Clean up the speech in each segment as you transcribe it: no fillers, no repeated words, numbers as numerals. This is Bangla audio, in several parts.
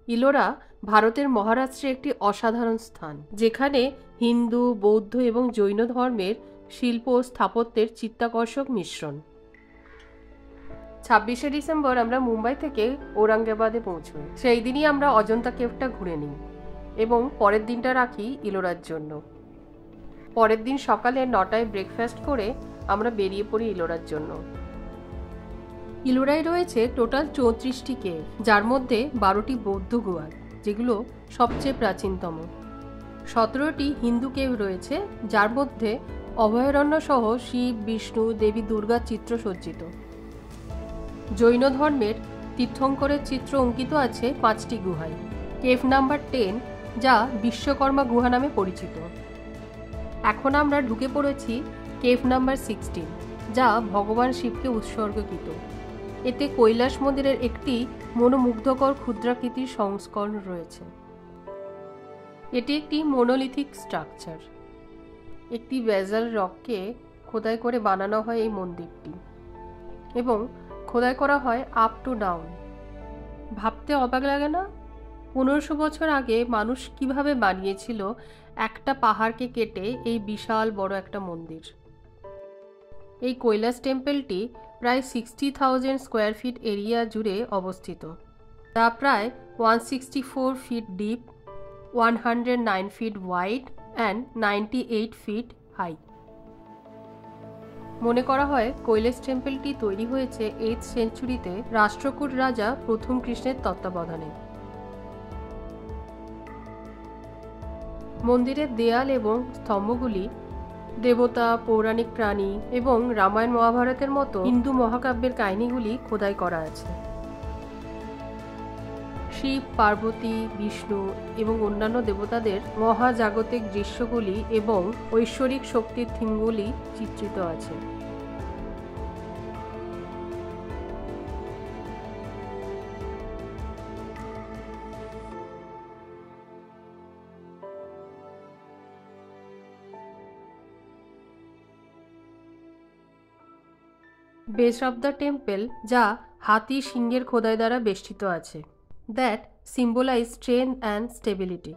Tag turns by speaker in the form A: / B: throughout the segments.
A: ইলোরা ভারতের মহারাষ্ট্রে একটি অসাধারণ স্থান, যেখানে হিন্দু, বৌদ্ধ এবং জৈন ধর্মের শিল্প ও স্থাপত্যের চিত্তাকর্ষক মিশ্রণ। 26শে ডিসেম্বর আমরা মুম্বাই থেকে ঔরঙ্গাবাদে পৌঁছই। সেই দিনই আমরা অজন্তা কেভটা ঘুরে নিই এবং পরের দিনটা রাখি ইলোরার জন্য। পরের দিন সকালে 9টায় ব্রেকফাস্ট করে আমরা বেরিয়ে পড়ি ইলোরার জন্য। ইলোরায় রয়েছে টোটাল 34টি কেভ, যার মধ্যে 12টি বৌদ্ধ গুহা, যেগুলো সবচেয়ে প্রাচীনতম। 17টি হিন্দু কেভ রয়েছে, যার মধ্যে অভয়ারণ্য সহ শিব, বিষ্ণু, দেবী দুর্গার চিত্র সজ্জিত। জৈন ধর্মের তীর্থঙ্করের চিত্র অঙ্কিত আছে 5টি গুহায়। কেভ নাম্বার 10, যা বিশ্বকর্মা গুহা নামে পরিচিত। এখন আমরা ঢুকে পড়েছি কেভ নাম্বার 16, যা ভগবান শিবকে উৎসর্গকৃত। এতে কৈলাস মন্দিরের একটি মনোমুগ্ধকর ক্ষুদ্রাকৃতির সংস্করণ রয়েছে। এটি একটি মোনোলিথিক স্ট্রাকচার। একটি বেজাল রককে খোদাই করে বানানো হয় এই মন্দিরটি, এবং খোদাই করা হয় আপ টু ডাউন। ভাবতে অবাক লাগে না? 1500 বছর আগে মানুষ কিভাবে বানিয়েছিল একটা পাহাড়কে কেটে এই বিশাল বড় একটা মন্দির। এই কৈলাস টেম্পলটি প্রায় 60,000 স্কোয়ার ফিট এরিয়া জুড়ে অবস্থিত, তা প্রায় 164 feet deep, 109 feet wide and 98 feet high. মনে করা হয় কৈলাস টেম্পলটি তৈরি হয়েছে 8th সেঞ্চুরিতে রাষ্ট্রকূট রাজা প্রথম কৃষ্ণের তত্ত্বাবধানে। মন্দিরের দেয়াল এবং স্তম্ভগুলি দেবতা, পৌরাণিক প্রাণী এবং রামায়ণ মহাভারতের মতো হিন্দু মহাকাব্যের কাহিনীগুলি খোদাই করা আছে। শিব, পার্বতী, বিষ্ণু এবং অন্যান্য দেবতাদের মহাজাগতিক দৃশ্যগুলি এবং ঐশ্বরিক শক্তির থিমগুলি চিত্রিত আছে। বেস অফ দ্য টেম্পল, যা হাতি সিংহের খোদাই দ্বারা বেষ্টিত আছে, that symbolise strength and stability.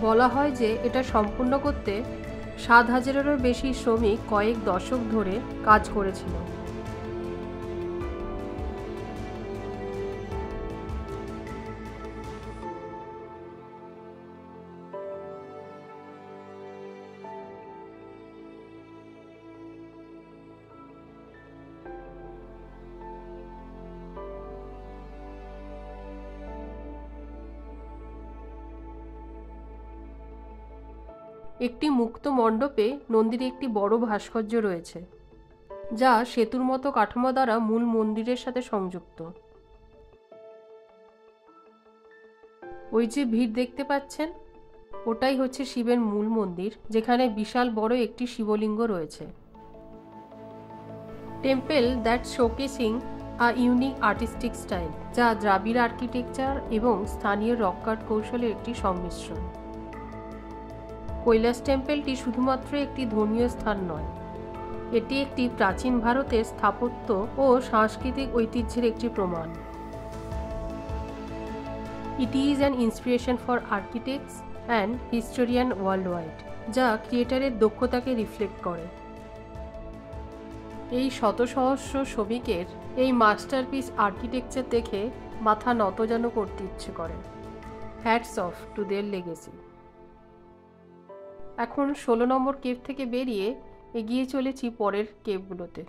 A: বলা হয় যে এটা সম্পূর্ণ করতে 7,000-এরও বেশি শ্রমিক কয়েক দশক ধরে কাজ করেছিল। একটি মুক্ত মণ্ডপে নন্দীর একটি বড় ভাস্কর্য রয়েছে, যা সেতুর মতো কাঠামো দ্বারা মূল মন্দিরের সাথে সংযুক্ত। ওই যে ভিড় দেখতে পাচ্ছেন, ওটাই হচ্ছে শিবের মূল মন্দির, যেখানে বিশাল বড় একটি শিবলিঙ্গ রয়েছে। Temple that showcasing a unique artistic style, যা দ্রাবিড় আর্কিটেকচার এবং স্থানীয় রক কাট কৌশলের একটি সংমিশ্রণ। কৈলাস টেম্পলটি শুধুমাত্র একটি ধর্মীয় স্থান নয়, এটি একটি প্রাচীন ভারতের স্থাপত্য ও সাংস্কৃতিক ঐতিহ্যের একটি প্রমাণ। It is an inspiration for architects and historian world wide, যা ক্রিয়েটারের দক্ষতাকে রিফ্লেক্ট করে। এই শত সহস্র শ্রমিকের এই মাস্টারপিস আর্কিটেকচার দেখে মাথা নত যেন করতে ইচ্ছে করে। Hats off to their legacy. এখন 16 নম্বর কেভ থেকে বেরিয়ে এগিয়ে চলেছি পরের কেভগুলোতে।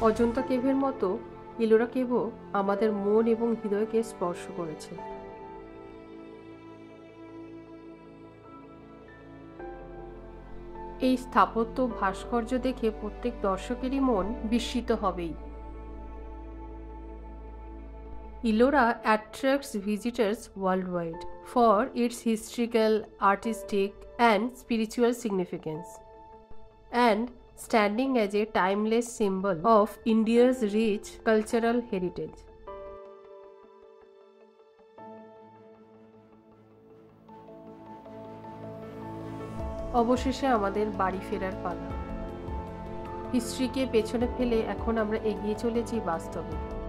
A: অজন্তা কেভের মতো ইলোরা কেভও আমাদের মন এবং হৃদয়কে স্পর্শ করেছে। এই স্থাপত্য ভাস্কর্য দেখে প্রত্যেক দর্শকেরই মন বিস্মিত হবেই। Ellora attracts visitors worldwide for its historical, artistic, and spiritual significance, and standing as a timeless symbol of India's rich cultural heritage. অবশেষে আমাদের বাড়ি ফেরার পালা। হিস্ট্রিকে পেছনে ফেলে এখন আমরা এগিয়ে চলেছি বাস্তবে।